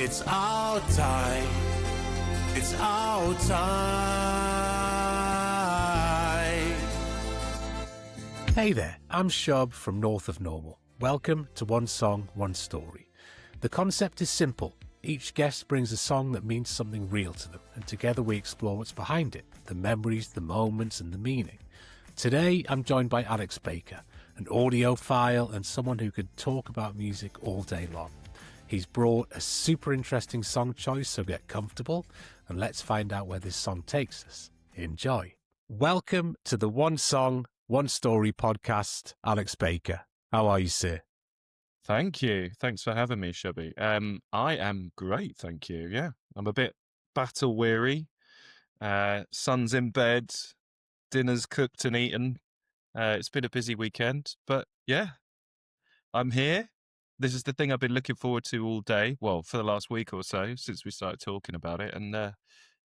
It's our time. It's our time. Hey there, I'm Shub from North of Normal. Welcome to One Song, One Story. The concept is simple. Each guest brings a song that means something real to them, and together we explore what's behind it, the memories, the moments, and the meaning. Today, I'm joined by Alex Baker, an audiophile and someone who could talk about music all day long. He's brought a super interesting song choice, so get comfortable, and let's find out where this song takes us. Enjoy. Welcome to the One Song, One Story podcast, Alex Baker. How are you, sir? Thank you. Thanks for having me, Shubby. I am great, thank you. Yeah, I'm a bit battle weary. Son's in bed, dinner's cooked and eaten. It's been a busy weekend, but yeah, I'm here. This is the thing I've been looking forward to all day. Well, for the last week or so since we started talking about it, and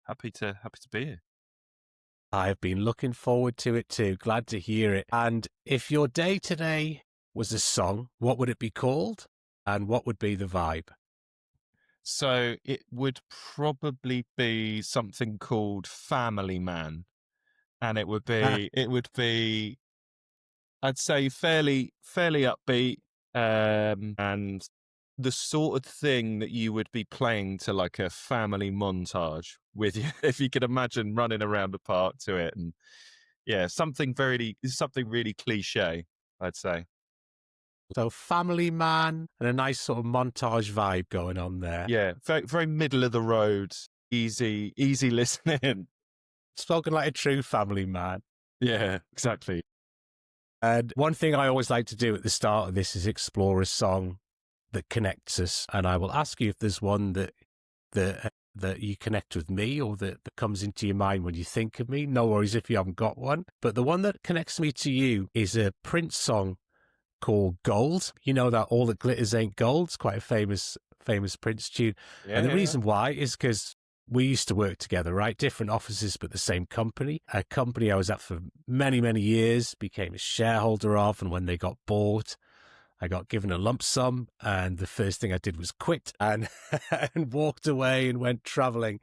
happy to be here. I've been looking forward to it too. Glad to hear it. And if your day today was a song, what would it be called? And what would be the vibe? So it would probably be something called Family Man. And it would be, I'd say fairly upbeat, and the sort of thing that you would be playing to like a family montage with you, if you could imagine running around the park to it. And yeah, something really cliche, I'd say. So Family Man and a nice sort of montage vibe going on there. Yeah, very, very middle of the road, easy listening. Spoken like a true family man. Yeah, exactly. And one thing I always like to do at the start of this is explore a song that connects us. And I will ask you if there's one that you connect with me or that comes into your mind when you think of me. No worries if you haven't got one. But the one that connects me to you is a Prince song called Gold. You know that All That Glitters Ain't Gold. It's quite a famous Prince tune. Yeah, and the reason why is because we used to work together, right? Different offices, but the same company. A company I was at for many, many years, became a shareholder of, and when they got bought, I got given a lump sum, and the first thing I did was quit and walked away and went traveling.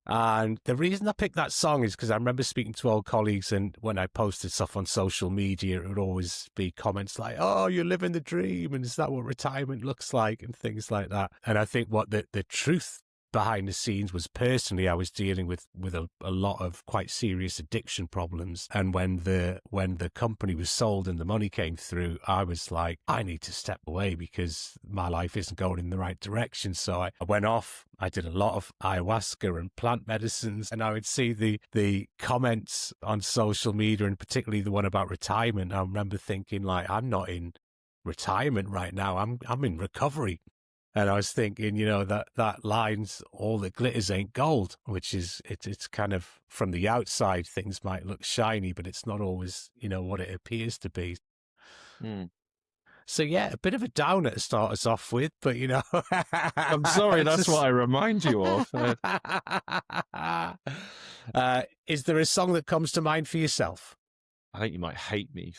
And the reason I picked that song is because I remember speaking to old colleagues, and when I posted stuff on social media, it would always be comments like, "Oh, you're living the dream, and is that what retirement looks like?" and things like that. And I think what the truth behind the scenes was, personally, I was dealing with a lot of quite serious addiction problems. And when the company was sold and the money came through, I was like, I need to step away because my life isn't going in the right direction. So I went off. I did a lot of ayahuasca and plant medicines, and I would see the comments on social media, and particularly the one about retirement. I remember thinking, like, I'm not in retirement right now. I'm in recovery. And I was thinking, that line's "All that glitters ain't gold," which is, it's kind of, from the outside, things might look shiny, but it's not always, what it appears to be. So yeah, a bit of a downer to start us off with, but I'm sorry, that's what I remind you of. Is there a song that comes to mind for yourself? I think you might hate me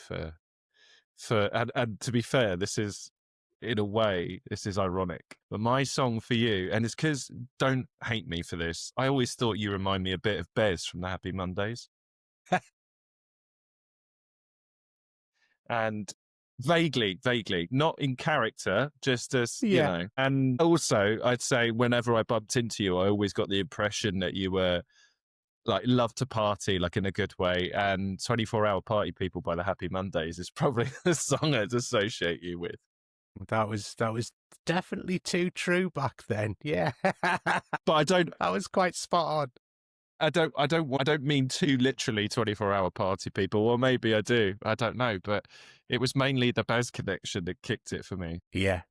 and to be fair, this is, in a way, this is ironic, but my song for you, and it's because, don't hate me for this, I always thought you remind me a bit of Bez from the Happy Mondays. And vaguely, not in character, just as, and also I'd say whenever I bumped into you, I always got the impression that you were like, love to party, like in a good way, and 24-hour Party People by the Happy Mondays is probably the song I'd associate you with. That was definitely too true back then. Yeah. But that was quite spot on. I don't mean too literally 24-hour Party People, or maybe I do. I don't know, but it was mainly the Baz connection that kicked it for me. Yeah.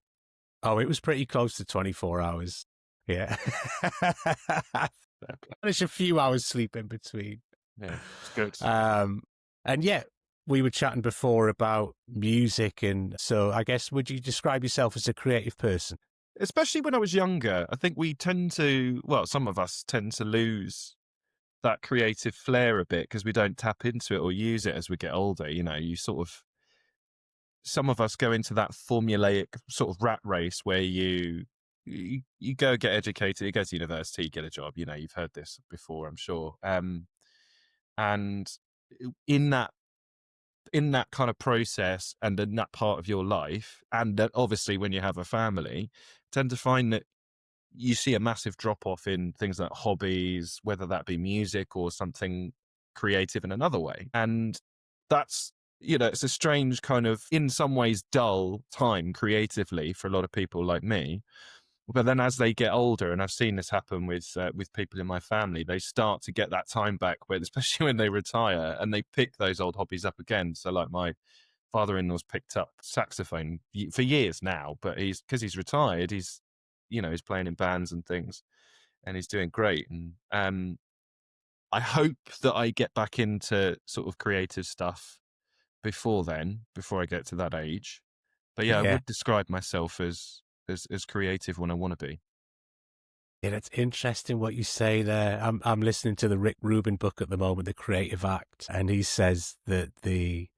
Oh, it was pretty close to 24 hours. Yeah. There's a few hours sleep in between. Yeah, it's good. And yeah, we were chatting before about music, and so I guess, would you describe yourself as a creative person? Especially when I was younger, I think some of us tend to lose that creative flair a bit because we don't tap into it or use it as we get older. Some of us go into that formulaic sort of rat race where you you go get educated, you go to university, you get a job. You've heard this before, I'm sure. And in that kind of process and in that part of your life, and that obviously when you have a family, tend to find that you see a massive drop off in things like hobbies, whether that be music or something creative in another way. And that's, it's a strange kind of, in some ways, dull time creatively for a lot of people like me. But then as they get older, and I've seen this happen with people in my family, they start to get that time back, especially when they retire and they pick those old hobbies up again. So like my father-in-law's picked up saxophone for years now, but because he's retired, he's playing in bands and things, and he's doing great. And I hope that I get back into sort of creative stuff before I get to that age. But yeah, I Yeah. would describe myself as creative when I want to be. Yeah, that's interesting what you say there. I'm listening to the Rick Rubin book at the moment, The Creative Act, and he says that the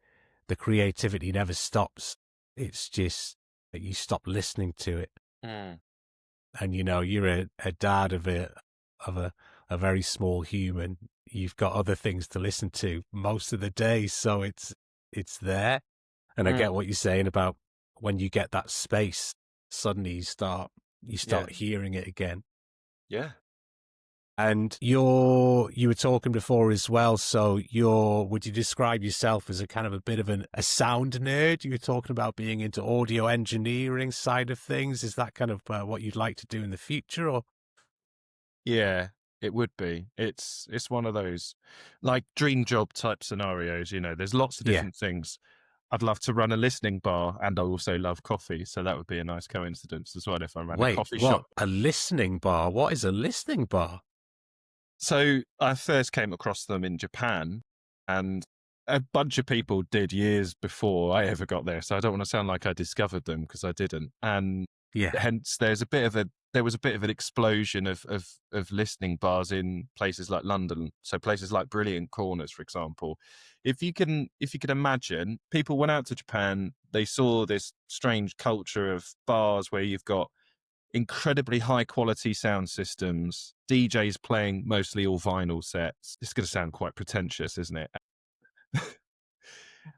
creativity never stops. It's just that you stop listening to it. Mm. And you're a dad of a very small human. You've got other things to listen to most of the day, so it's there. And I get what you're saying about when you get that space, suddenly you start hearing it again. Yeah. And you were talking before as well. So would you describe yourself as a kind of a bit of a sound nerd? You were talking about being into audio engineering side of things. Is that kind of what you'd like to do in the future, or? Yeah, it would be. It's one of those like dream job type scenarios. There's lots of Yeah. different things. I'd love to run a listening bar, and I also love coffee, so that would be a nice coincidence as well if I ran a Wait, coffee what? shop. A listening bar? What is a listening bar? So I first came across them in Japan, and a bunch of people did years before I ever got there. So I don't want to sound like I discovered them, because I didn't. And Yeah. hence there was a bit of an explosion of listening bars in places like London. So places like Brilliant Corners, for example. If you can imagine, people went out to Japan, they saw this strange culture of bars where you've got incredibly high quality sound systems, DJs playing mostly all vinyl sets. This is going to sound quite pretentious, isn't it?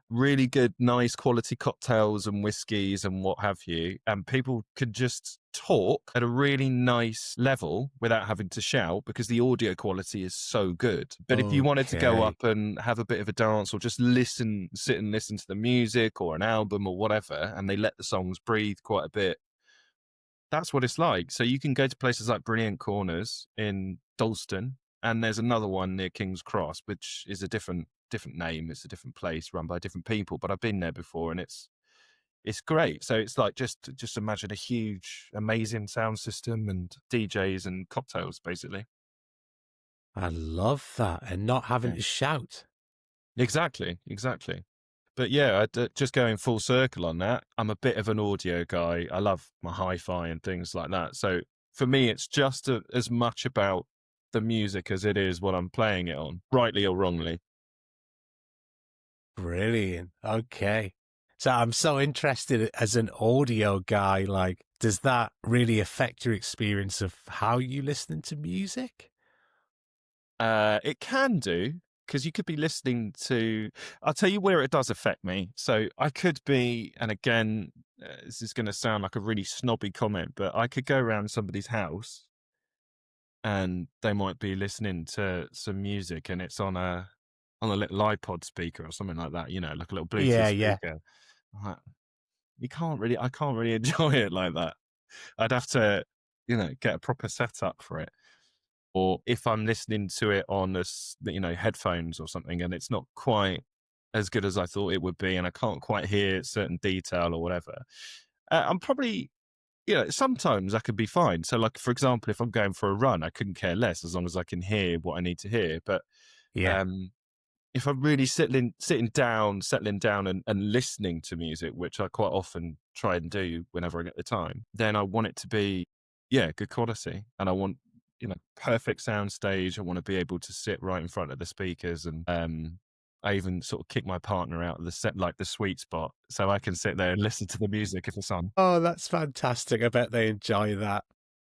Really good, nice quality cocktails and whiskies and what have you. And people could just talk at a really nice level without having to shout, because the audio quality is so good. But if you wanted to go up and have a bit of a dance, or just sit and listen to the music or an album or whatever, and they let the songs breathe quite a bit, that's what it's like. So you can go to places like Brilliant Corners in Dalston, and there's another one near King's Cross, which is a different name. It's a different place run by different people, but I've been there before, and it's great. So it's like just imagine a huge, amazing sound system and DJs and cocktails, basically. I love that, and not having to shout. Exactly. But yeah, just going full circle on that, I'm a bit of an audio guy. I love my hi-fi and things like that. So for me, it's just as much about the music as it is what I'm playing it on, rightly or wrongly. Brilliant. Okay. So I'm so interested as an audio guy, like, does that really affect your experience of how you listen to music? It can do, because you could be listening to, I'll tell you where it does affect me. So I could be, and again, this is going to sound like a really snobby comment, but I could go around somebody's house and they might be listening to some music, and it's on a little iPod speaker or something like that, like a little Bluetooth Yeah. speaker. I'm like, I can't really enjoy it like that. I'd have to, get a proper setup for it. Or if I'm listening to it on headphones or something, and it's not quite as good as I thought it would be, and I can't quite hear certain detail or whatever, I'm probably, sometimes I could be fine. So like, for example, if I'm going for a run, I couldn't care less as long as I can hear what I need to hear. But Yeah. if I'm really settling down and listening to music, which I quite often try and do whenever I get the time, then I want it to be, good quality. And I want, perfect sound stage. I want to be able to sit right in front of the speakers. And I even sort of kick my partner out of the set, like the sweet spot, so I can sit there and listen to the music if it's on. Oh, that's fantastic. I bet they enjoy that.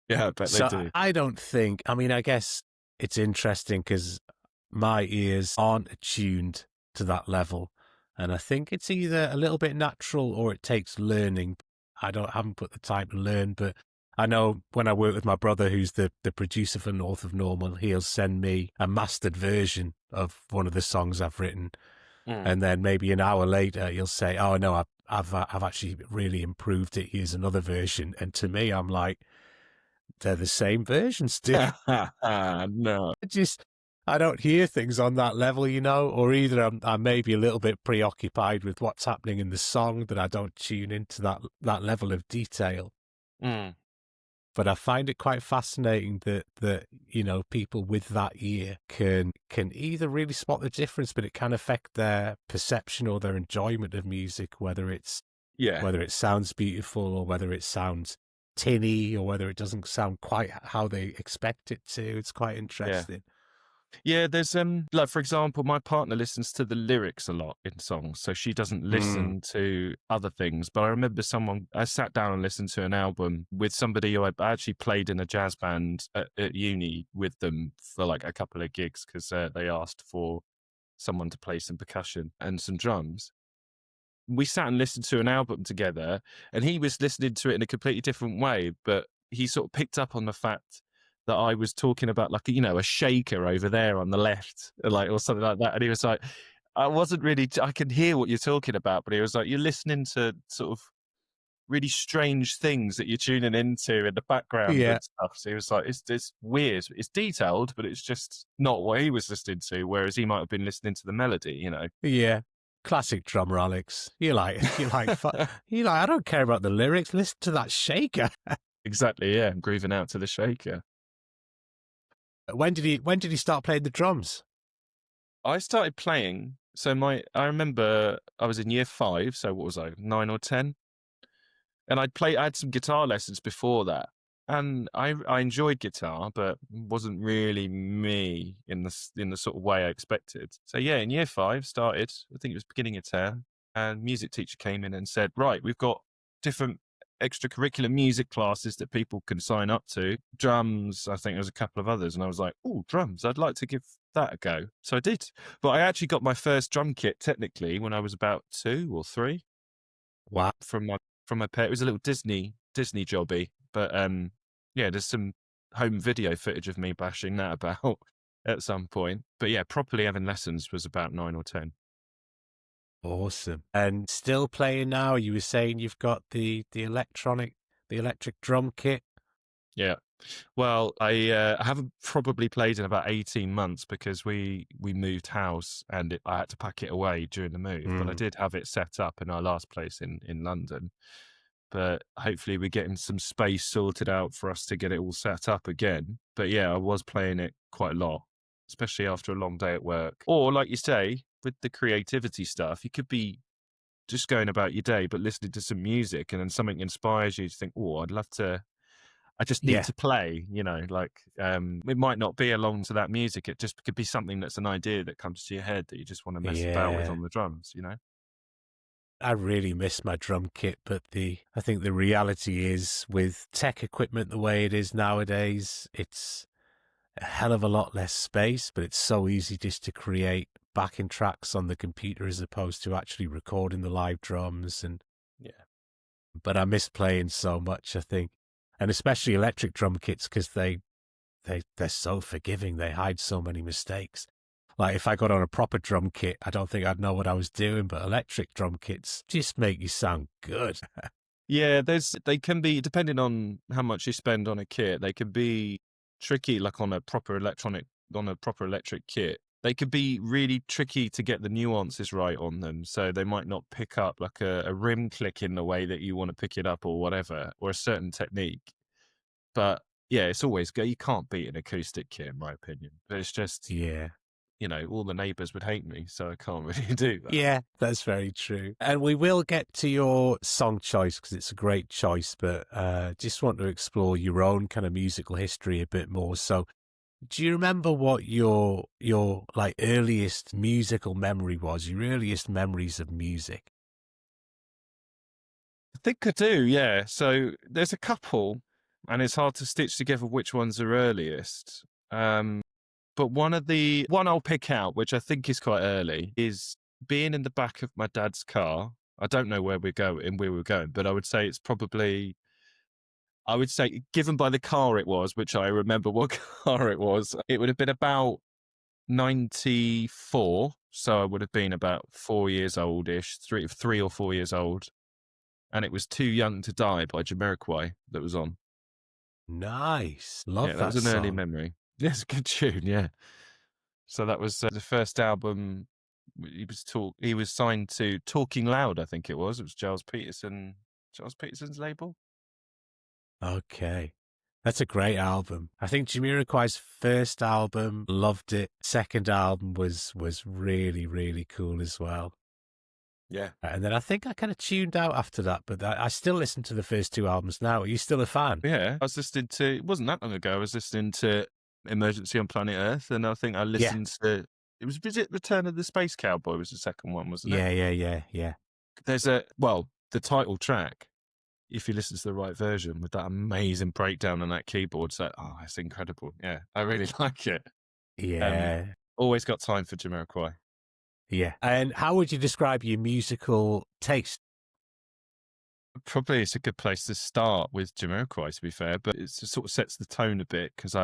Yeah, I bet they So do. I don't think, I mean, I guess it's interesting because my ears aren't attuned to that level. And I think it's either a little bit natural or it takes learning. Haven't put the time to learn, but I know when I work with my brother, who's the producer for North of Normal, he'll send me a mastered version of one of the songs I've written. And then maybe an hour later, he'll say, "Oh no, I've actually really improved it. Here's another version." And to me, I'm like, they're the same version still. No. I don't hear things on that level, or either I'm maybe a little bit preoccupied with what's happening in the song that I don't tune into that level of detail. But I find it quite fascinating that people with that ear can either really spot the difference, but it can affect their perception or their enjoyment of music, whether it sounds beautiful or whether it sounds tinny or whether it doesn't sound quite how they expect it to. It's quite interesting. Yeah, there's like for example, my partner listens to the lyrics a lot in songs, so she doesn't listen to other things. But I remember I sat down and listened to an album with somebody who I actually played in a jazz band at uni with them for like a couple of gigs because they asked for someone to play some percussion and some drums. We sat and listened to an album together, and he was listening to it in a completely different way, but he sort of picked up on the fact that I was talking about like, a shaker over there on the left, like, or something like that. And he was like, I wasn't really, I can hear what you're talking about, but he was like, you're listening to sort of really strange things that you're tuning into in the background and stuff. So he was like, it's weird. It's detailed, but it's just not what he was listening to. Whereas he might have been listening to the melody, Yeah. Classic drummer, Alex. You're like, I don't care about the lyrics. Listen to that shaker. Exactly. Yeah. I'm grooving out to the shaker. When did he start playing the drums? I started playing. So I remember I was in year 5. So what was I, 9 or 10? And I had some guitar lessons before that. And I enjoyed guitar, but wasn't really me in the sort of way I expected. So yeah, in year 5 started, I think it was beginning of term, and music teacher came in and said, right, we've got different extracurricular music classes that people can sign up to. Drums, I think there's a couple of others. And I was like, oh, drums, I'd like to give that a go. So I did. But I actually got my first drum kit technically when I was about 2 or 3. Wow. From my parents. It was a little Disney jobby. But yeah, there's some home video footage of me bashing that about at some point. But yeah, properly having lessons was about 9 or 10. Awesome. And still playing now? You were saying you've got the electric drum kit. Yeah. Well, I haven't probably played in about 18 months because we moved house and I had to pack it away during the move. But I did have it set up in our last place in London. But hopefully we're getting some space sorted out for us to get it all set up again. But yeah, I was playing it quite a lot, especially after a long day at work. Or like you say, with the creativity stuff, you could be just going about your day, but listening to some music and then something inspires you to think, oh, I just need to play, it might not be along to that music. It just could be something that's an idea that comes to your head that you just want to mess about with on the drums, I really miss my drum kit, but I think the reality is with tech equipment the way it is nowadays, it's a hell of a lot less space, but it's so easy just to create backing tracks on the computer as opposed to actually recording the live drums. But I miss playing so much, I think, and especially electric drum kits because they're so forgiving. They hide so many mistakes. Like if I got on a proper drum kit, I don't think I'd know what I was doing, but electric drum kits just make you sound good. Yeah, they can be, depending on how much you spend on a kit, they can be tricky, like on a proper electric kit. They could be really tricky to get the nuances right on them. So they might not pick up like a rim click in the way that you want to pick it up or whatever, or a certain technique. But yeah, it's always good. You can't beat an acoustic kit, in my opinion. But it's just, all the neighbours would hate me, so I can't really do that. Yeah, that's very true. And we will get to your song choice because it's a great choice, but just want to explore your own kind of musical history a bit more. So do you remember what your like earliest musical memory was, your earliest memories of music? I think I do, yeah. So there's a couple. and it's hard to stitch together which ones are earliest. But one I'll pick out, which I think is quite early, is being in the back of my dad's car. I don't know where we were going, but I would say it's probably, I would say, given by the car it was, which I remember what car it was, it would have been about 94. So I would have been about 4 years old-ish, 3 or 4 years old. And it was Too Young to Die by Jamiroquai that was on. Nice. Yeah, Love that that was an early song. memory. Yeah, it's a good tune, yeah. So that was the first album. He was signed to Talking Loud, I think it was. It was Giles Peterson's label. Okay. That's a great album. I think Jamiroquai's first album, loved it. Second album was really, really cool as well. Yeah. And then I think I kind of tuned out after that, but I still listen to the first two albums now. Are you still a fan? Yeah. I was listening to, it wasn't that long ago, I was listening to Emergency on Planet Earth, and I think I listened to, was it Return of the Space Cowboy was the second one, wasn't it? Yeah. There's the title track, if you listen to the right version with that amazing breakdown on that keyboard, so it's incredible. Yeah, I really like it. Yeah. Always got time for Jamiroquai. Yeah. And how would you describe your musical taste? Probably it's a good place to start with Jamiroquai, to be fair, but it sort of sets the tone a bit because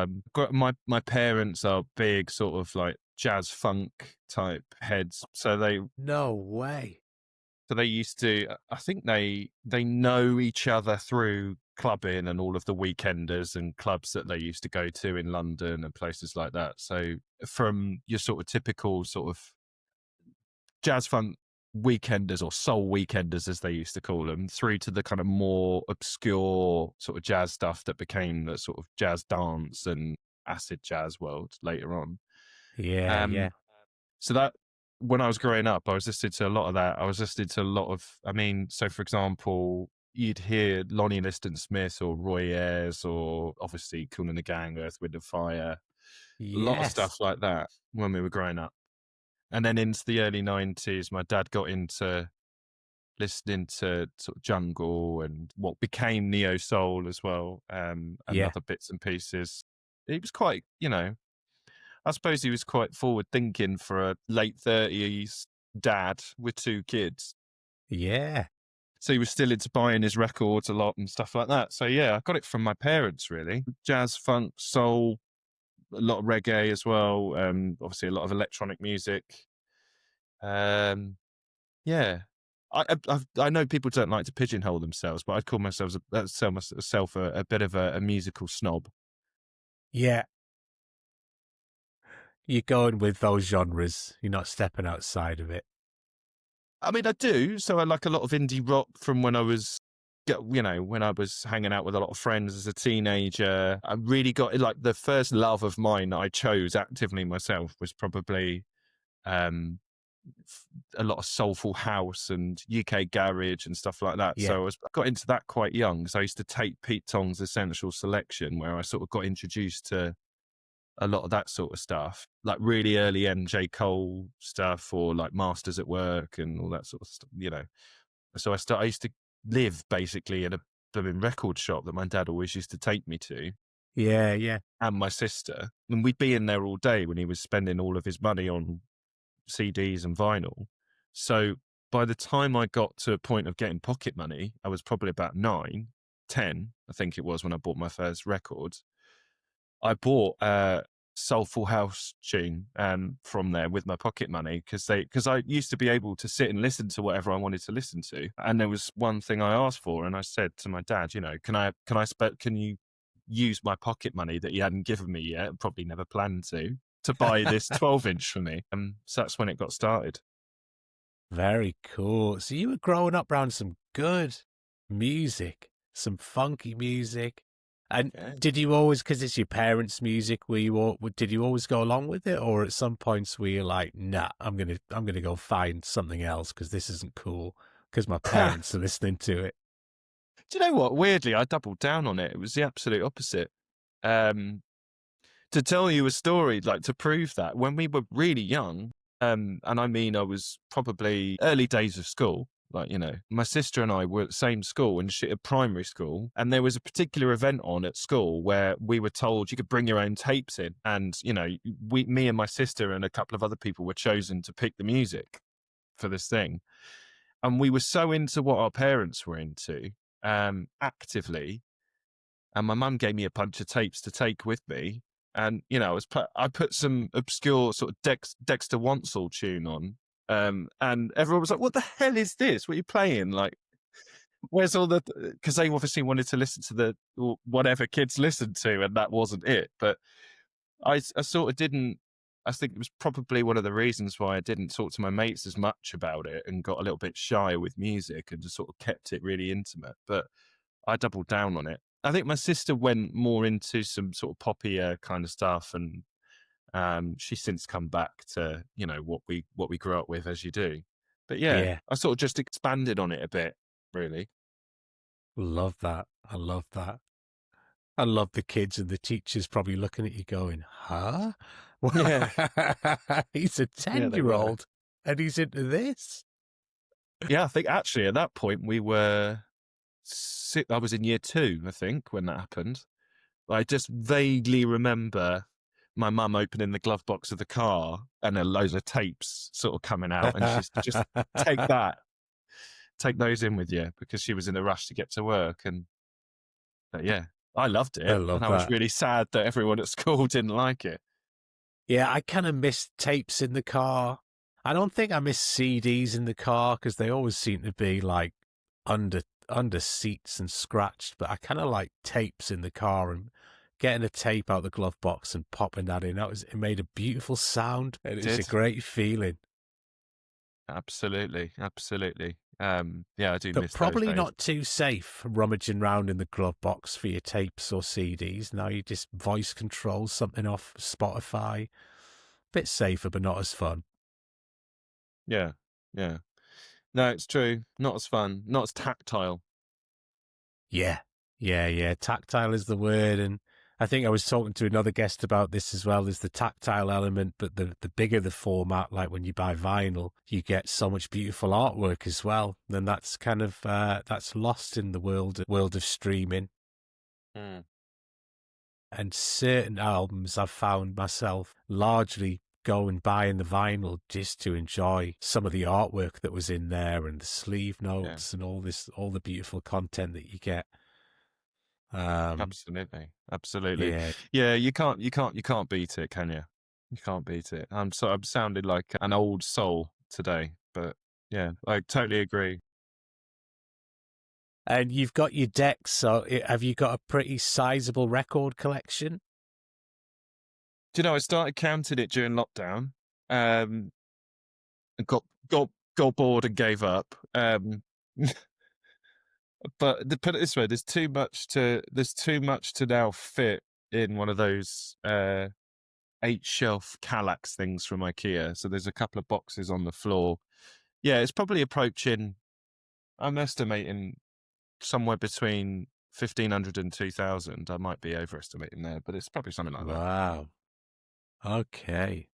my parents are big sort of like jazz funk type heads, so No way. they used to. I think they know each other through clubbing and all of the weekenders and clubs that they used to go to in London and places like that. So from your sort of typical sort of jazz funk weekenders or soul weekenders as they used to call them, through to the kind of more obscure sort of jazz stuff that became the sort of jazz dance and acid jazz world later on. Yeah. So that when I was growing up, I was listening to a lot of that. I was listening to a lot of, so for example, you'd hear Lonnie Liston Smith or Roy Ayers or obviously Kool and the Gang, Earth, Wind and Fire, a lot of stuff like that when we were growing up. And then into the early 90s, my dad got into listening to sort of jungle and what became neo soul as well, and other bits and pieces. He was quite, I suppose he was quite forward thinking for a late 30s dad with 2 kids. Yeah. So he was still into buying his records a lot and stuff like that. So yeah, I got it from my parents really. Jazz, funk, soul, a lot of reggae as well. Obviously a lot of electronic music. Yeah. I know people don't like to pigeonhole themselves, but I'd call myself a bit of a musical snob. Yeah. You're going with those genres. You're not stepping outside of it. I mean, I do. So I like a lot of indie rock from when I was, when I was hanging out with a lot of friends as a teenager. I really got like the first love of mine that I chose actively myself was probably a lot of soulful house and UK garage and stuff like that. Yeah. So I got into that quite young because I used to tape Pete Tong's Essential Selection, where I sort of got introduced to a lot of that sort of stuff, like really early J. Cole stuff or like Masters at Work and all that sort of stuff, So I used to live basically in a blooming record shop that my dad always used to take me to. Yeah. And my sister. And we'd be in there all day when he was spending all of his money on CDs and vinyl. So by the time I got to a point of getting pocket money, I was probably about 9, 10, I think it was when I bought my first records. I bought a Soulful House tune from there with my pocket money because I used to be able to sit and listen to whatever I wanted to listen to. And there was one thing I asked for, and I said to my dad, can you use my pocket money that he hadn't given me yet, probably never planned to buy this 12-inch for me? So that's when it got started. Very cool. So you were growing up around some good music, some funky music. And did you always, because it's your parents' music, did you always go along with it, or at some points were you like, nah, I'm gonna go find something else because this isn't cool because my parents are listening to it? Do you know what? Weirdly, I doubled down on it. It was the absolute opposite. To tell you a story, like to prove that, when we were really young, and I mean I was probably early days of school, Like, my sister and I were at the same school and at primary school, and there was a particular event on at school where we were told you could bring your own tapes in. And, me and my sister and a couple of other people were chosen to pick the music for this thing. And we were so into what our parents were into, actively. And my mum gave me a bunch of tapes to take with me. And, I put some obscure sort of Dexter Wansel tune on. And everyone was like, what the hell is this? What are you playing? Like, where's all the, because they obviously wanted to listen to whatever kids listened to, and that wasn't it. But I sort of didn't, I think it was probably one of the reasons why I didn't talk to my mates as much about it and got a little bit shy with music and just sort of kept it really intimate. But I doubled down on it. I think my sister went more into some sort of poppier kind of stuff, and she's since come back to what we grew up with, as you do. But Yeah. I sort of just expanded on it a bit, really. Love that. I love that. I love the kids and the teachers probably looking at you going, huh? Yeah. He's a 10-year-old and he's into this. Yeah, I think actually at that point we were I was in year 2, I think, when that happened. I just vaguely remember my mum opening the glove box of the car and a load of tapes sort of coming out, and she's just take those in with you, because she was in a rush to get to work. And I loved it. I love and I was that. really sad that everyone at school didn't like it. Yeah, I kind of miss tapes in the car. I don't think I miss CDs in the car because they always seem to be like under seats and scratched. But I kind of like tapes in the car, and getting a tape out the glove box and popping that in. It made a beautiful sound, and it's a great feeling. Absolutely. I do But miss probably those days. not too safe rummaging around in the glove box for your tapes or CDs. Now you just voice control something off Spotify. Bit safer, but not as fun. Yeah. No, it's true. Not as fun. Not as tactile. Yeah. Tactile is the word. And I think I was talking to another guest about this as well. There's the tactile element, but the bigger the format, like when you buy vinyl, you get so much beautiful artwork as well. Then that's kind of, that's lost in the world of streaming. Mm. And certain albums I've found myself largely going buying the vinyl just to enjoy some of the artwork that was in there and the sleeve notes and all the beautiful content that you get. Absolutely. Yeah. You can't beat it, can you? You can't beat it. I'm sounding like an old soul today, but yeah, I totally agree. And you've got your decks, so have you got a pretty sizable record collection? Do you know, I started counting it during lockdown, and got bored and gave up. But to put it this way, there's too much to now fit in one of those 8-shelf Kallax things from IKEA. So there's a couple of boxes on the floor. Yeah, it's probably approaching, I'm estimating, somewhere between 1,500 and 2,000. I might be overestimating there, but it's probably something like that. Wow. Okay.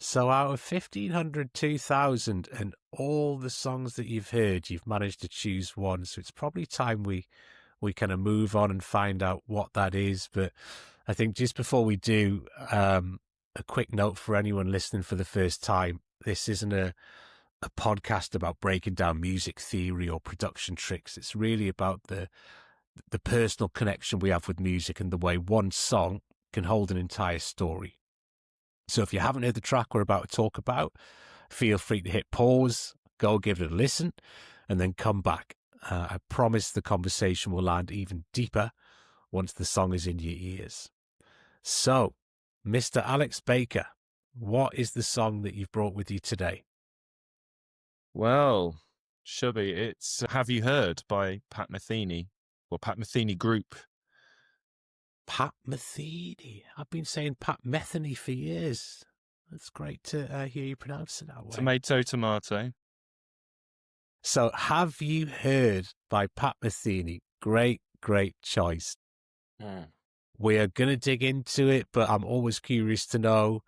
So out of 1,500, 2,000, and all the songs that you've heard, you've managed to choose one. So it's probably time we kind of move on and find out what that is. But I think just before we do, a quick note for anyone listening for the first time. This isn't a podcast about breaking down music theory or production tricks. It's really about the personal connection we have with music and the way one song can hold an entire story. So if you haven't heard the track we're about to talk about, feel free to hit pause, go give it a listen, and then come back. I promise the conversation will land even deeper once the song is in your ears. So, Mr. Alex Baker, what is the song that you've brought with you today? Well, Shubby, it's Have You Heard by Pat Metheny, or Pat Metheny Group. Pat Metheny. I've been saying Pat Metheny for years. It's great to hear you pronounce it that way. Tomato. So, Have You Heard by Pat Metheny. Great choice. We are going to dig into it, but I'm always curious to know,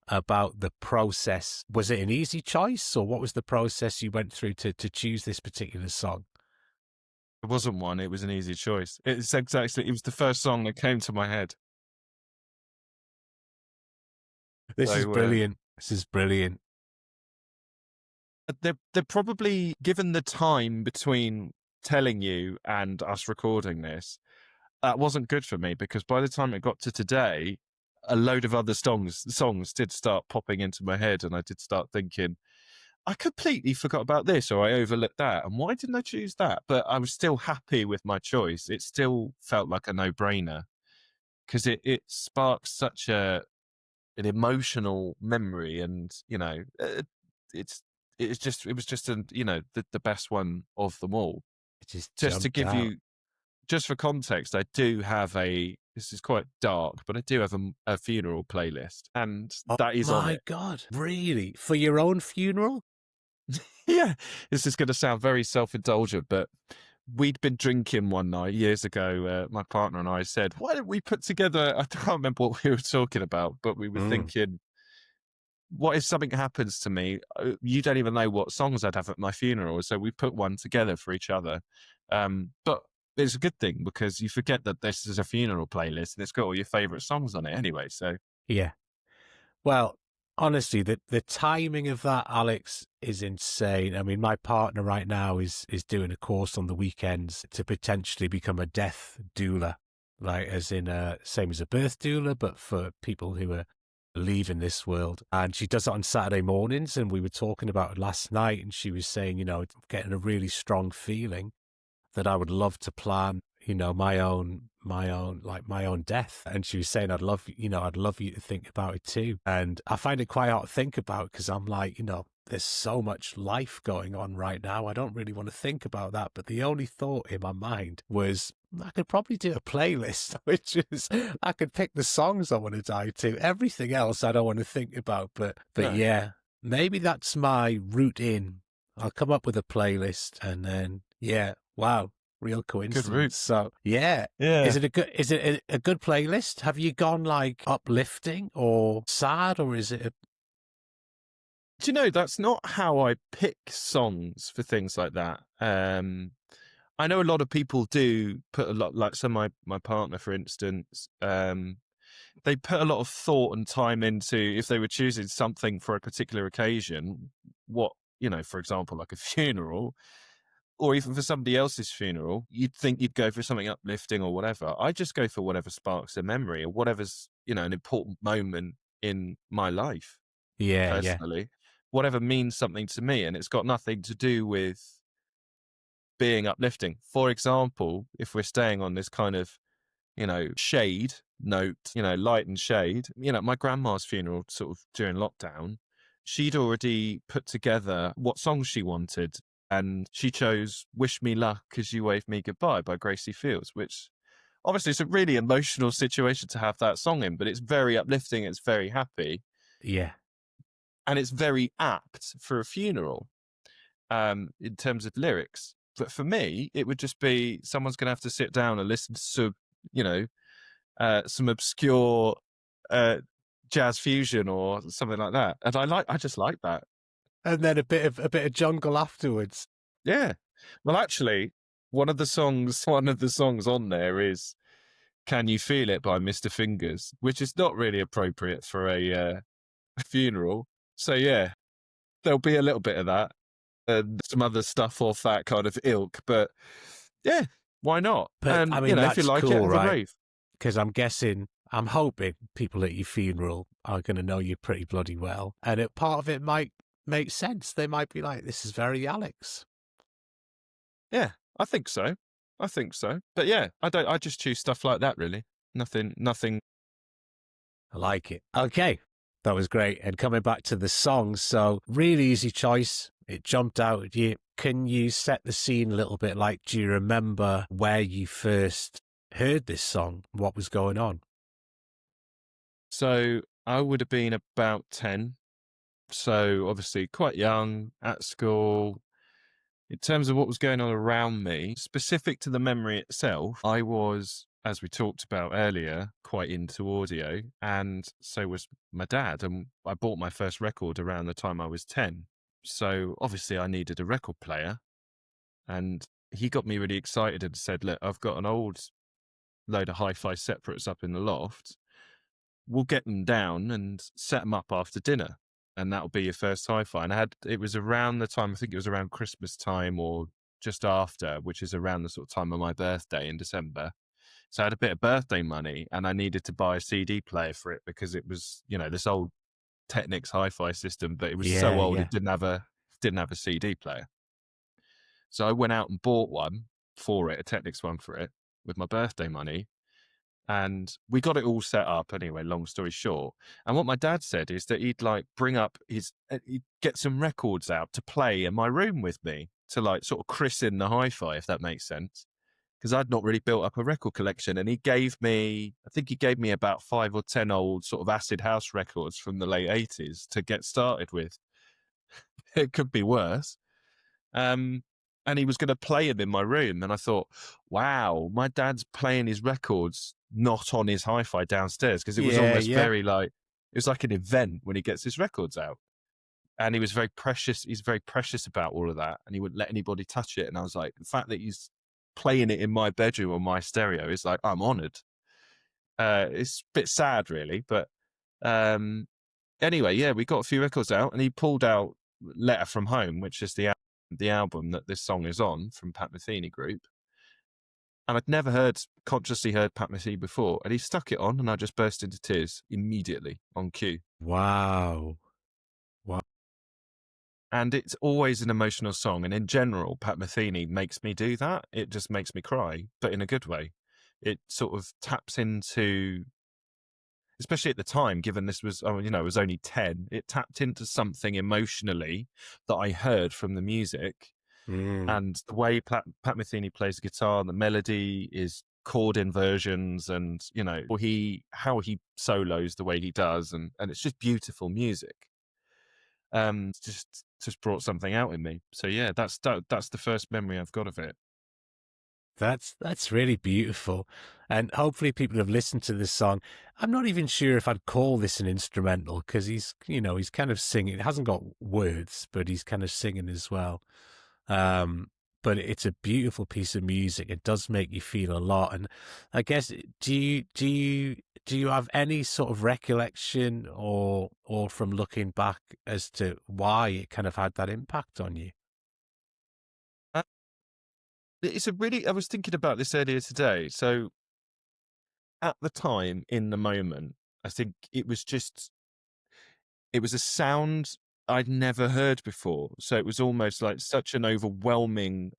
about the process. Was it an easy choice, or what was the process you went through to choose this particular song? It wasn't one, it was an easy choice. It was the first song that came to my head. This is So, brilliant. This is brilliant. they're probably, given the time between telling you and us recording this, that wasn't good for me, because by the time it got to today, a load of other songs did start popping into my head, and I did start thinking, I completely forgot about this, or I overlooked that, and why didn't I choose that? But I was still happy with my choice. It still felt like a no-brainer, because it sparks such an emotional memory, and it's it was just the best one of them all. It just Just to jumped give out. you, just for context, I do have this is quite dark, but I do have a funeral playlist, and Oh that is on my it. God. Really? For your own funeral? Yeah, this is going to sound very self-indulgent, but we'd been drinking one night years ago. My partner and I said, why don't we put together, I can't remember what we were talking about, but we were thinking, what if something happens to me? You don't even know what songs I'd have at my funeral. So we put one together for each other. But it's a good thing, because you forget that this is a funeral playlist and it's got all your favorite songs on it anyway. So Yeah. Well, honestly, the timing of that, Alex, is insane. I mean, my partner right now is doing a course on the weekends to potentially become a death doula, like as in same as a birth doula, but for people who are leaving this world. And she does it on Saturday mornings, and we were talking about it last night, and she was saying, getting a really strong feeling that I would love to plan, my own death. And she was saying, I'd love you to think about it too. And I find it quite hard to think about, because I'm like, there's so much life going on right now. I don't really want to think about that. But the only thought in my mind was, I could probably do a playlist, which is, I could pick the songs I want to die to. Everything else I don't want to think about. But no. yeah, maybe that's my route in. I'll come up with a playlist, and then, yeah, wow, real Good route. coincidence. So yeah, Yeah. is it a good playlist? Have you gone like uplifting or sad, or is it? Do you know, that's not how I pick songs for things like that. I know a lot of people do put a lot, like, so my partner, for instance, they put a lot of thought and time into, if they were choosing something for a particular occasion, what, for example, like a funeral, or even for somebody else's funeral, you'd think you'd go for something uplifting or whatever. I just go for whatever sparks a memory, or whatever's, an important moment in my life, Yeah. personally, whatever means something to me. And it's got nothing to do with being uplifting. For example, if we're staying on this kind of, shade note, light and shade, my grandma's funeral, sort of during lockdown, she'd already put together what songs she wanted. And she chose Wish Me Luck as You Wave Me Goodbye by Gracie Fields, which obviously is a really emotional situation to have that song in, but it's very uplifting. It's very happy. Yeah. And it's very apt for a funeral, in terms of lyrics. But for me, it would just be, someone's going to have to sit down and listen to some obscure jazz fusion or something like that, and I just like that. And then a bit of jungle afterwards. Yeah. Well, actually, one of the songs on there is "Can You Feel It" by Mr. Fingers, which is not really appropriate for a funeral. So yeah, there'll be a little bit of that and some other stuff off that kind of ilk. But yeah, why not? But And I mean, if you that's like it, cool, have a right? rave. Because I'm hoping people at your funeral are going to know you pretty bloody well. And part of it might make sense. They might be like, this is very Alex. Yeah, I think so. But yeah, I just choose stuff like that, really. Nothing. I like it. Okay. That was great. And coming back to the songs, so really easy choice. It jumped out at you. Can you set the scene a little bit? Like, do you remember where you first heard this song? What was going on? So I would have been about 10. So obviously quite young, at school. In terms of what was going on around me, specific to the memory itself, I was as we talked about earlier, quite into audio, and so was my dad. And I bought my first record around the time I was 10. So obviously I needed a record player, and he got me really excited and said, look, I've got an old load of hi-fi separates up in the loft. We'll get them down and set them up after dinner, and that'll be your first hi-fi. And it was around the time, I think it was around Christmas time or just after, which is around the sort of time of my birthday in December. So I had a bit of birthday money, and I needed to buy a CD player for it because it was, this old Technics hi-fi system, but it was so Yeah, old yeah. it didn't have a CD player. So I went out and bought one for it, a Technics one for it, with my birthday money. And we got it all set up anyway, long story short. And what my dad said is that he'd he'd get some records out to play in my room with me to like sort of christen the hi-fi, if that makes sense. Because I'd not really built up a record collection. And I think he gave me about 5 or 10 old sort of acid house records from the late 80s to get started with. It could be worse. And he was going to play them in my room. And I thought, wow, my dad's playing his records not on his hi-fi downstairs, because it was almost very like, it was like an event when he gets his records out. And he was very precious. He's very precious about all of that. And he wouldn't let anybody touch it. And I was like, the fact that he's playing it in my bedroom on my stereo is like, I'm honored. It's a bit sad, really. But anyway, yeah, we got a few records out, and he pulled out Letter from Home, which is the album that this song is on, from Pat Metheny Group. And I'd never consciously heard Pat Metheny before. And he stuck it on, and I just burst into tears immediately on cue. Wow. Wow. And it's always an emotional song. And in general, Pat Metheny makes me do that. It just makes me cry, but in a good way. It sort of taps into, especially at the time, given this was, I was only 10, it tapped into something emotionally that I heard from the music. And the way Pat Metheny plays the guitar, the melody is chord inversions, and how he solos the way he does, and it's just beautiful music. Just brought something out in me. So yeah, that's the first memory I've got of it. That's really beautiful. And hopefully people have listened to this song. I'm not even sure if I'd call this an instrumental, because he's kind of singing. It hasn't got words, but he's kind of singing as well. But it's a beautiful piece of music. It does make you feel a lot. And I guess, do you have any sort of recollection or from looking back as to why it kind of had that impact on you? I was thinking about this earlier today. So at the time, in the moment, I think it was a sound I'd never heard before. So it was almost like such an overpowering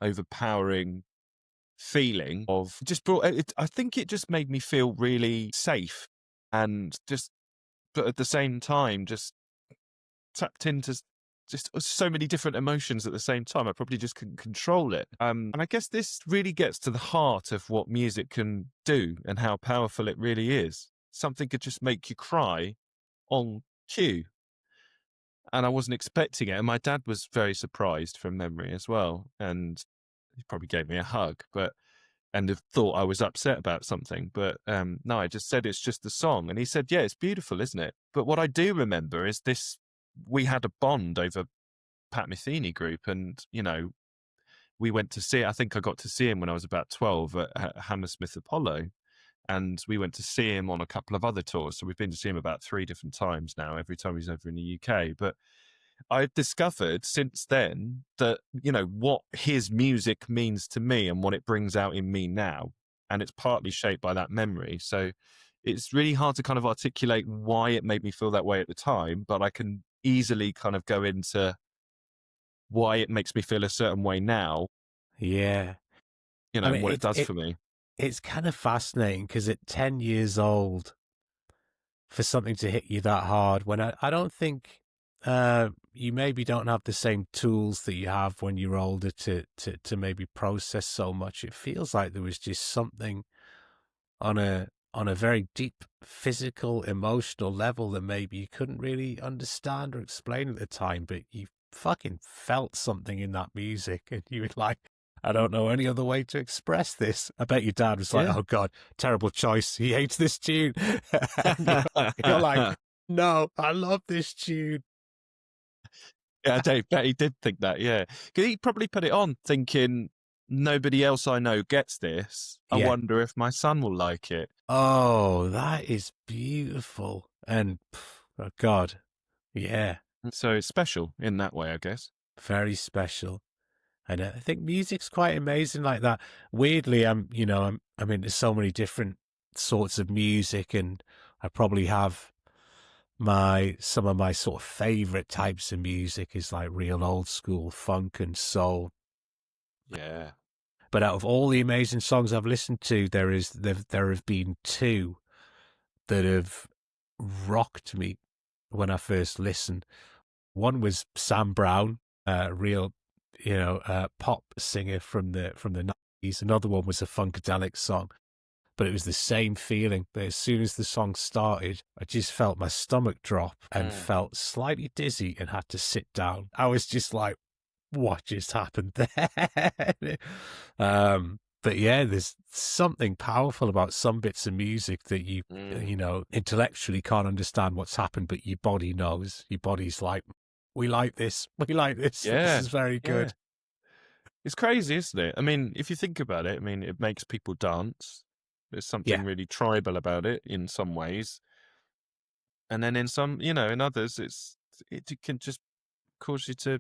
feeling of just brought it. I think it just made me feel really safe, and but at the same time, just tapped into just so many different emotions at the same time. I probably just couldn't control it. And I guess this really gets to the heart of what music can do and how powerful it really is. Something could just make you cry on cue. And I wasn't expecting it. And my dad was very surprised from memory as well. And he probably gave me a hug, and thought I was upset about something. But no, I just said, it's just the song. And he said, yeah, it's beautiful, isn't it? But what I do remember is we had a bond over Pat Metheny Group. And, we went to see, I think I got to see him when I was about 12 at Hammersmith Apollo. And we went to see him on a couple of other tours. So we've been to see him about 3 different times now, every time he's over in the UK. But I've discovered since then that, what his music means to me and what it brings out in me now. And it's partly shaped by that memory. So it's really hard to kind of articulate why it made me feel that way at the time, but I can easily kind of go into why it makes me feel a certain way now. Yeah. What it does for me. It's kind of fascinating, because at 10 years old, for something to hit you that hard, when I don't think you maybe don't have the same tools that you have when you're older to maybe process so much. It feels like there was just something on a very deep physical, emotional level that maybe you couldn't really understand or explain at the time, but you fucking felt something in that music, and you were like, I don't know any other way to express this. I bet your dad was like, Yeah. oh God, terrible choice. He hates this tune. And you're like, no, I love this tune. Yeah, I bet he did think that, yeah. 'Cause he probably put it on thinking, nobody else I know gets this. I Yeah. wonder if my son will like it. Oh, that is beautiful. And oh God, yeah, So it's special in that way, I guess. very special. And I think music's quite amazing like that. Weirdly, I'm into so many different sorts of music, and I probably have some of my sort of favorite types of music is like real old school funk and soul. Yeah. But out of all the amazing songs I've listened to, there have been two that have rocked me when I first listened. One was Sam Brown, real, pop singer from the 90s. Another one was a Funkadelic song, but it was the same feeling. But as soon as the song started, I just felt my stomach drop and felt slightly dizzy and had to sit down. I was just like, what just happened there? But yeah, there's something powerful about some bits of music that you intellectually can't understand what's happened, but your body knows. Your body's like, we like this. We like this. Yeah. This is very good. Yeah. It's crazy, isn't it? I mean, if you think about it, I mean, it makes people dance. There's something really tribal about it in some ways. And then in some, in others, it can just cause you to,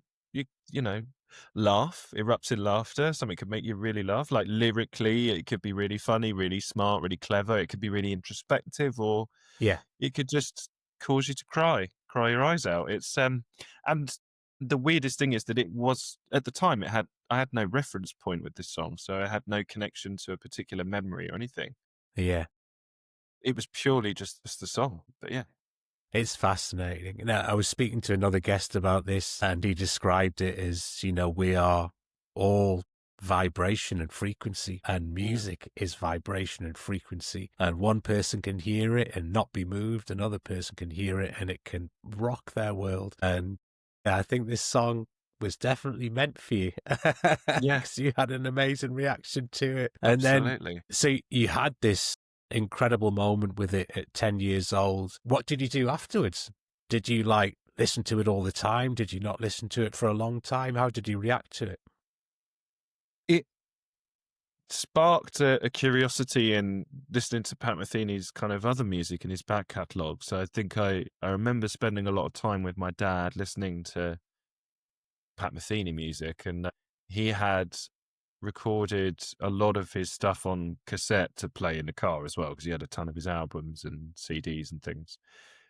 laugh, erupts in laughter. Something could make you really laugh. Like lyrically, it could be really funny, really smart, really clever. It could be really introspective, or it could just cause you to cry your eyes out. It's and the weirdest thing is that it was at the time I had no reference point with this song, so I had no connection to a particular memory or anything. Yeah. It was purely just the song. But yeah. It's fascinating. Now, I was speaking to another guest about this, and he described it as, we are all vibration and frequency, and music is vibration and frequency. And one person can hear it and not be moved, another person can hear it and it can rock their world. And I think this song was definitely meant for you. Yeah. Because you had an amazing reaction to it. Absolutely. And then, so you had this incredible moment with it at 10 years old. What did you do afterwards? Did you listen to it all the time? Did you not listen to it for a long time? How did you react to it? It sparked a curiosity in listening to Pat Metheny's kind of other music in his back catalogue. So I think I remember spending a lot of time with my dad listening to Pat Metheny music, and he had recorded a lot of his stuff on cassette to play in the car as well, because he had a ton of his albums and CDs and things.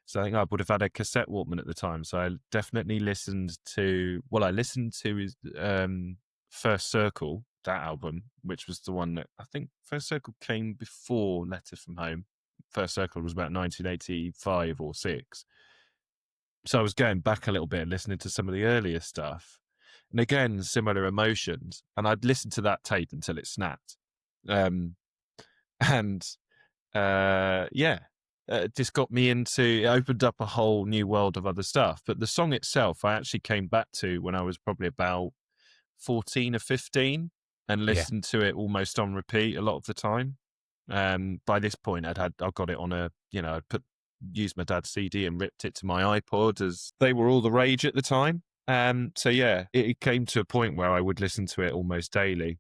So I think I would have had a cassette Walkman at the time. So I definitely listened to his First Circle, that album, which was the one that I think First Circle came before Letter from Home. First Circle was about 1985 or 6. So I was going back a little bit, listening to some of the earlier stuff. And again, similar emotions. And I'd listen to that tape until it snapped. It just got me it opened up a whole new world of other stuff. But the song itself, I actually came back to when I was probably about 14 or 15 and listened to it almost on repeat a lot of the time. By this point, I got it on used my dad's CD and ripped it to my iPod, as they were all the rage at the time. It came to a point where I would listen to it almost daily.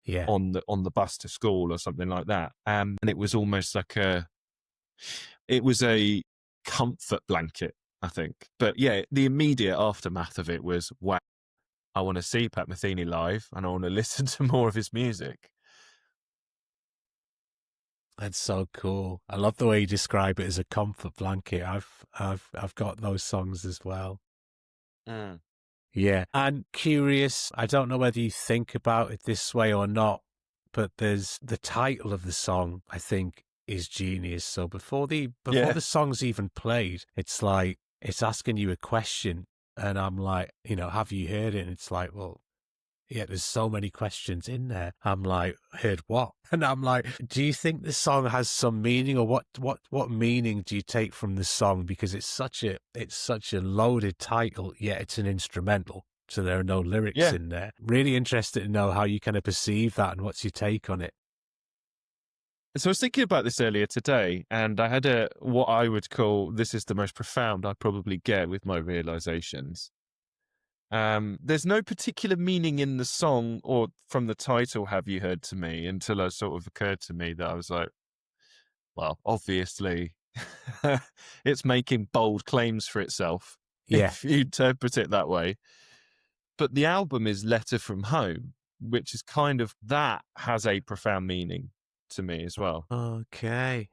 Yeah. On the bus to school or something like that. And it was almost like it was a comfort blanket, I think. But yeah, the immediate aftermath of it was, wow, I want to see Pat Metheny live and I want to listen to more of his music. That's so cool. I love the way you describe it as a comfort blanket. I've got those songs as well. Yeah. I'm curious, I don't know whether you think about it this way or not, but there's the title of the song, I think, is genius. So before the song's even played, it's like, it's asking you a question. And I'm like, have you heard it? And it's like, well, yeah, there's so many questions in there. I'm like, heard what? And I'm like, do you think the song has some meaning, or what meaning do you take from the song? Because it's such a loaded title, yet it's an instrumental. So there are no lyrics Yeah. in there. Really interested to know how you kind of perceive that and what's your take on it. So I was thinking about this earlier today, and I had what I would call, this is the most profound I probably get with my realizations. There's no particular meaning in the song or from the title, Have You Heard to Me, until it sort of occurred to me that I was like, well, obviously, it's making bold claims for itself, Yeah. if you interpret it that way. But the album is Letter from Home, which is kind of, that has a profound meaning to me as well. Okay.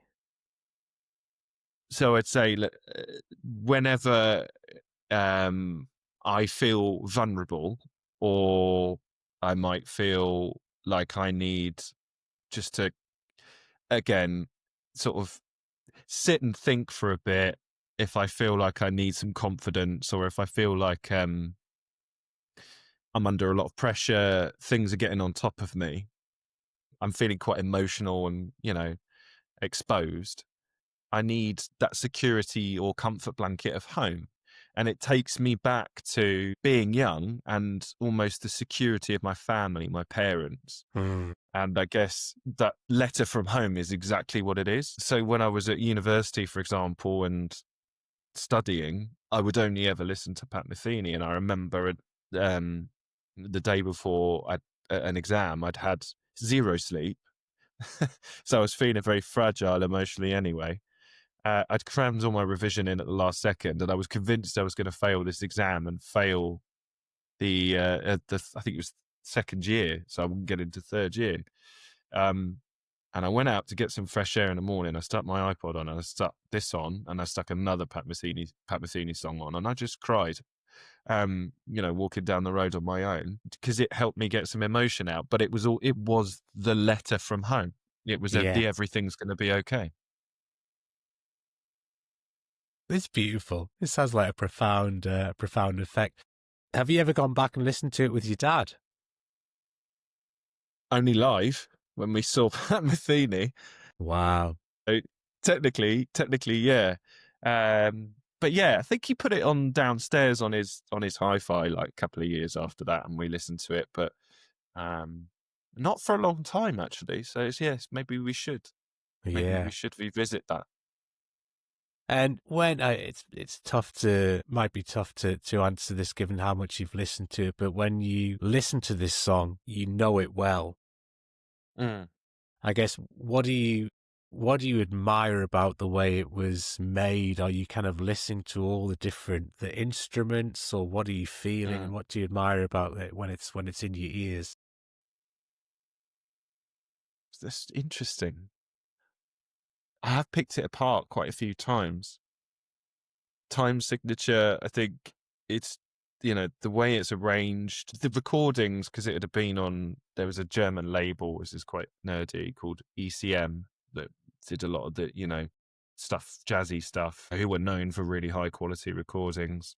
So I'd say whenever I feel vulnerable, or I might feel like I need just to, again, sort of sit and think for a bit, if I feel like I need some confidence, or if I feel like I'm under a lot of pressure, things are getting on top of me, I'm feeling quite emotional and, exposed, I need that security or comfort blanket of home. And it takes me back to being young and almost the security of my family, my parents. Mm. And I guess that Letter from Home is exactly what it is. So when I was at university, for example, and studying, I would only ever listen to Pat Metheny. And I remember the day before an exam, I'd had zero sleep. So I was feeling very fragile emotionally anyway. I'd crammed all my revision in at the last second, and I was convinced I was going to fail this exam and fail the I think it was second year, so I wouldn't get into third year. And I went out to get some fresh air in the morning. I stuck my iPod on, and I stuck this on, and I stuck another Pat Metheny song on, and I just cried. Walking down the road on my own, because it helped me get some emotion out. But it was the letter from home. It was Yeah. the everything's going to be okay. It's beautiful. It sounds like a profound effect. Have you ever gone back and listened to it with your dad? Only live when we saw Pat Metheny. Wow. So technically, yeah. But yeah, I think he put it on downstairs on his hi-fi like a couple of years after that, and we listened to it, but not for a long time actually. So yes, maybe we should Yeah. revisit that. And when it's tough might be tough to answer this given how much you've listened to it, but when you listen to this song, you know it well. Mm. I guess what do you admire about the way it was made? Are you kind of listening to all the instruments, or what are you feeling, and what do you admire about it when it's in your ears? That's interesting. I have picked it apart quite a few times. Time signature, I think it's, the way it's arranged, the recordings, because it had been there was a German label, which is quite nerdy, called ECM, that did a lot of the, stuff, jazzy stuff, who were known for really high quality recordings.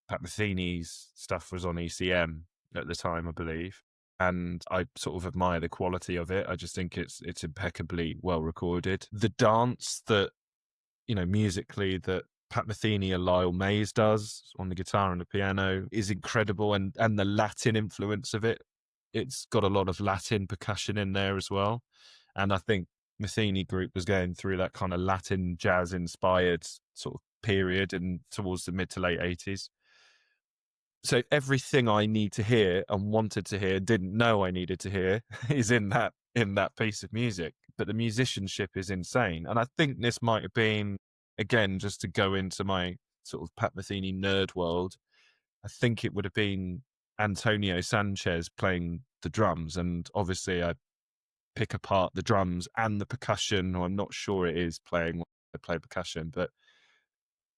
Pat Metheny's stuff was on ECM at the time, I believe. And I sort of admire the quality of it. I just think it's impeccably well recorded. The dance that, musically, that Pat Metheny and Lyle Mays does on the guitar and the piano is incredible, and the Latin influence of it. It's got a lot of Latin percussion in there as well. And I think Metheny Group was going through that kind of Latin jazz inspired sort of period and towards the mid to late 80s. So everything I need to hear and wanted to hear, didn't know I needed to hear, is in that piece of music. But the musicianship is insane. And I think this might have been, again, just to go into my sort of Pat Metheny nerd world, I think it would have been Antonio Sanchez playing the drums. And obviously I pick apart the drums and the percussion, or I'm not sure it is play percussion, but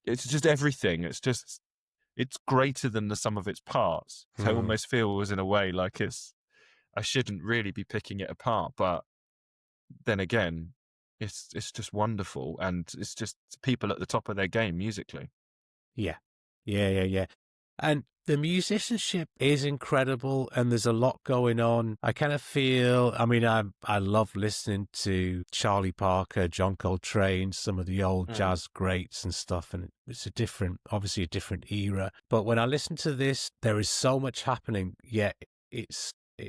it's just everything. It's greater than the sum of its parts. So I almost feels in a way like I shouldn't really be picking it apart, but then again, it's just wonderful, and it's just people at the top of their game musically. Yeah. Yeah. And the musicianship is incredible, and there's a lot going on. I kind of feel, I mean, I love listening to Charlie Parker, John Coltrane, some of the old jazz greats and stuff, and it's obviously a different era. But when I listen to this, there is so much happening, yet it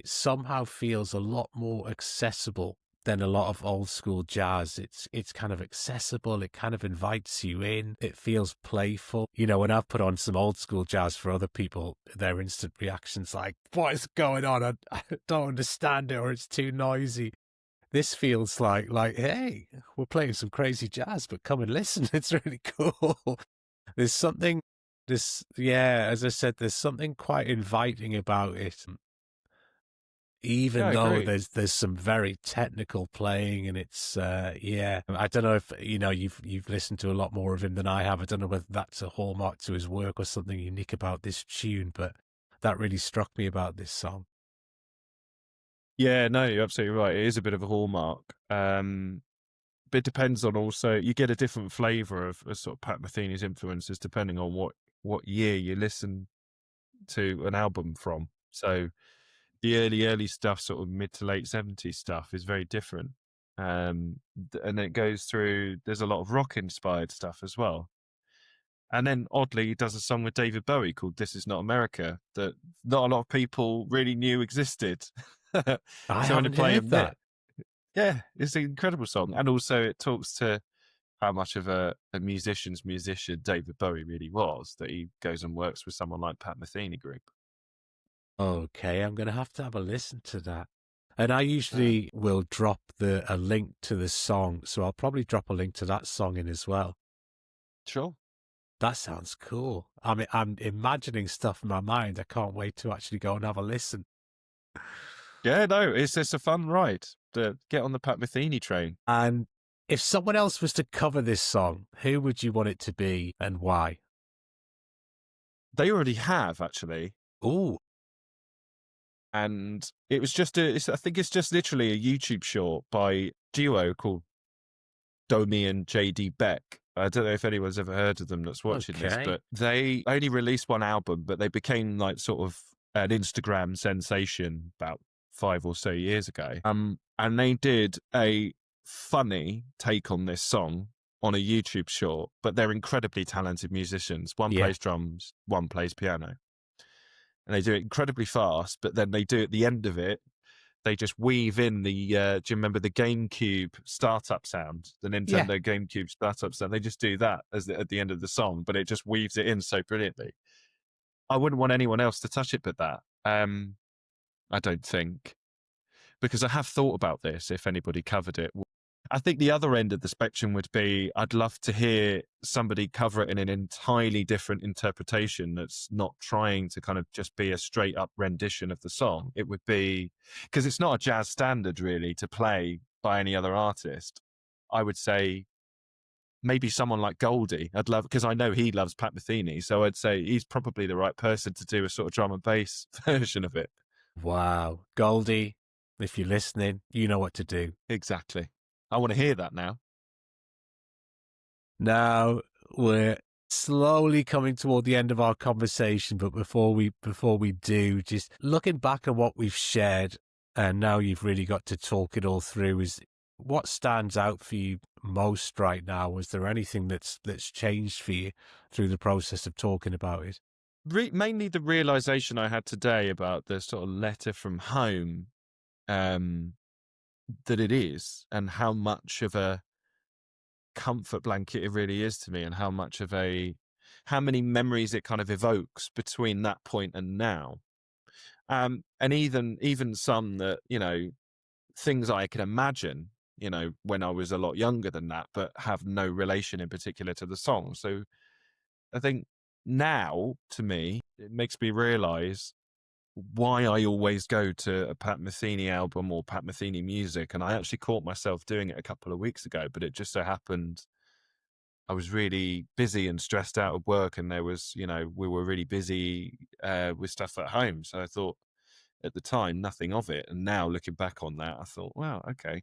somehow feels a lot more accessible than a lot of old school jazz. It's kind of accessible. It kind of invites you in. It feels playful. You know, when I've put on some old school jazz for other people, their instant reactions like, what is going on? I don't understand it, or it's too noisy. This feels like, hey, we're playing some crazy jazz, but come and listen. It's really cool. There's something, as I said, there's something quite inviting about it. Yeah, Even I though agree. there's some very technical playing, and it's I don't know if you've listened to a lot more of him than I have. I don't know whether that's a hallmark to his work or something unique about this tune, but that really struck me about this song. Yeah, no, you're absolutely right. It is a bit of a hallmark. But it depends on also, you get a different flavour of sort of Pat Metheny's influences depending on what year you listen to an album from. So the early stuff, sort of mid to late 70s stuff, is very different. And then it goes through, there's a lot of rock inspired stuff as well. And then oddly, he does a song with David Bowie called This Is Not America that not a lot of people really knew existed. I So when you haven't play heard him there, that. yeah, it's an incredible song. And also it talks to how much of a musician's musician David Bowie really was, that he goes and works with someone like Pat Metheny Group. Okay, I'm gonna have to have a listen to that. And I Mm. usually will drop a link to the song, so I'll probably drop a link to that song in as well. Sure. That sounds cool. I mean, I'm imagining stuff in my mind. I can't wait to actually go and have a listen. Yeah, no, it's a fun ride. To get on the Pat Metheny train. And if someone else was to cover this song, who would you want it to be and why? They already have, actually. Ooh, And it was just I think it's just literally a YouTube short by a duo called Domi and JD Beck. I don't know if anyone's ever heard of them that's watching this, okay. but they only released one album, but they became like sort of an Instagram sensation about 5 or so years ago. And they did a funny take on this song on a YouTube short, but they're incredibly talented musicians. One Yeah. plays drums, one plays piano. And they do it incredibly fast, but then they do at the end of it, they just weave in the do you remember the GameCube startup sound, the Yeah. Nintendo GameCube startup sound? They just do that at the end of the song, but it just weaves it in so brilliantly. I wouldn't want anyone else to touch it but that. I don't think, because I have thought about this if anybody covered it. I think the other end of the spectrum would be, I'd love to hear somebody cover it in an entirely different interpretation that's not trying to kind of just be a straight up rendition of the song. It would be, because it's not a jazz standard really to play by any other artist. I would say maybe someone like Goldie. I'd love, because I know he loves Pat Metheny, so I'd say he's probably the right person to do a sort of drum and bass version of it. Wow. Goldie, if you're listening, you know what to do. Exactly. I want to hear that now. Now we're slowly coming toward the end of our conversation, but before we do, just looking back at what we've shared, and now you've really got to talk it all through, is what stands out for you most right now? Was there anything that's changed for you through the process of talking about it? Mainly the realization I had today about the sort of letter from home, that it is, and how much of a comfort blanket it really is to me, and how many memories it kind of evokes between that point and now. And even some that, things I can imagine, when I was a lot younger than that, but have no relation in particular to the song. So I think now, to me, it makes me realize why I always go to a Pat Metheny album or Pat Metheny music. And I actually caught myself doing it a couple of weeks ago, but it just so happened I was really busy and stressed out at work, and there was, we were really busy with stuff at home. So I thought at the time nothing of it. And now looking back on that, I thought, wow, okay.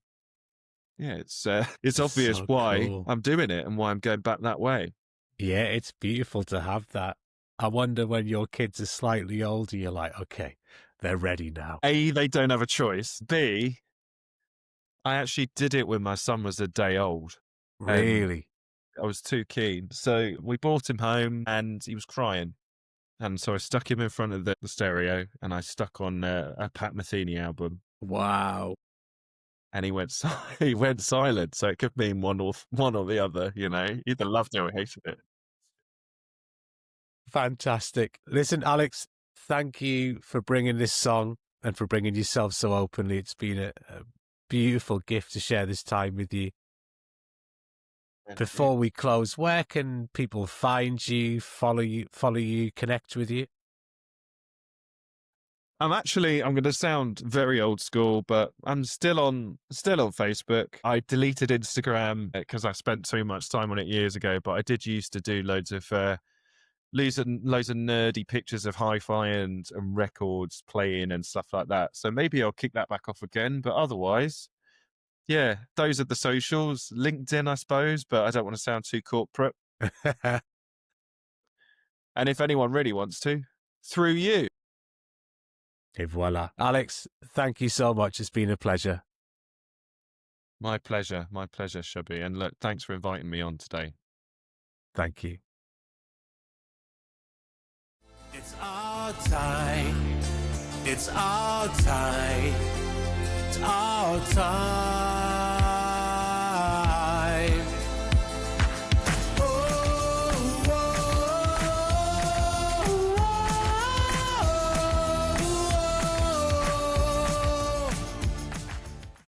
Yeah, it's It's obvious so why cool. I'm doing it and why I'm going back that way. Yeah, it's beautiful to have that. I wonder when your kids are slightly older, you're like, okay, they're ready now. A, they don't have a choice. B, I actually did it when my son was a day old. Really? I was too keen. So we brought him home and he was crying. And so I stuck him in front of the stereo and I stuck on a Pat Metheny album. Wow. And he went he went silent. So it could mean one or the other, you know, either loved it or hated it. Fantastic. Listen, Alex, thank you for bringing this song and for bringing yourself so openly. It's been a beautiful gift to share this time with you. Before we close, where can people find you, follow you, connect with you? I'm going to sound very old school, but I'm still on Facebook. I deleted Instagram because I spent too much time on it years ago, but I did used to do loads of nerdy pictures of hi-fi and records playing and stuff like that. So maybe I'll kick that back off again, but otherwise, yeah, those are the socials. LinkedIn, I suppose, but I don't want to sound too corporate. And if anyone really wants to, through you. Et voila. Alex, thank you so much. It's been a pleasure. My pleasure, Shubby. And look, thanks for inviting me on today. Thank you. It's our time. It's our time. It's our time.